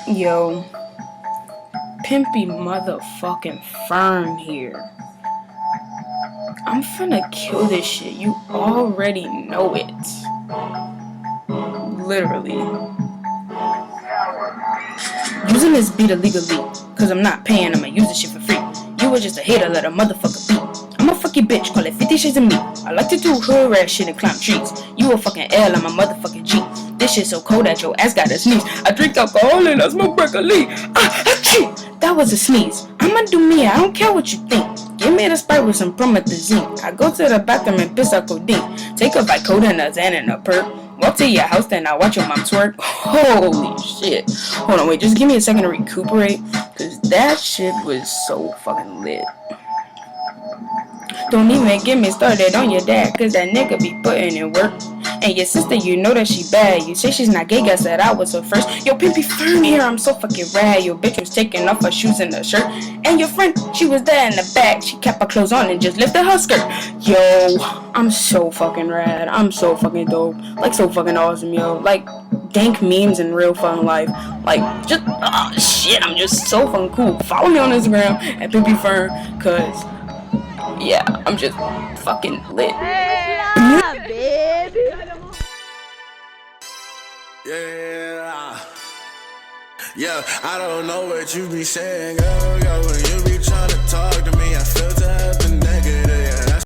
Yo, pimpy motherfucking Fern here. I'm finna kill this shit. You already know it. Literally. Using this beat illegally, cause I'm not paying, I'ma use this shit for free. You were just a hater, let a motherfucker beat. I'm a fucking bitch, call it 50 Shades of Me. I like to do hood rat shit and climb trees. You a fucking L, I'm a motherfucking G. This shit so cold that your ass gotta sneeze. I drink alcohol and I smoke broccoli. That was a sneeze. I'ma do me, I don't care what you think. Give me the Sprite with some promethazine. I go to the bathroom and piss out codeine. Take a Vicodin, a Xan, and a perk. Walk to your house, then I watch your mom twerk. Holy shit. Hold on, wait, just give me a second to recuperate. Cause that shit was so fucking lit. Don't even get me started on your dad, cause that nigga be putting in work. And your sister, you know that she bad. You say she's not gay, guess that I was her first. Yo, Pimpy Fern here, I'm so fucking rad. Your bitch was taking off her shoes and her shirt. And your friend, she was there in the back. She kept her clothes on and just lifted her skirt. Yo, I'm so fucking rad. I'm so fucking dope. Like, so fucking awesome, yo. Like, dank memes in real fun life. Like, just, shit, I'm just so fucking cool. Follow me on Instagram at Pimpy Fern, cause, yeah, I'm just fucking lit. Yeah, baby. Yeah, I don't know what you be saying, girl. When you be trying to talk to me, I feel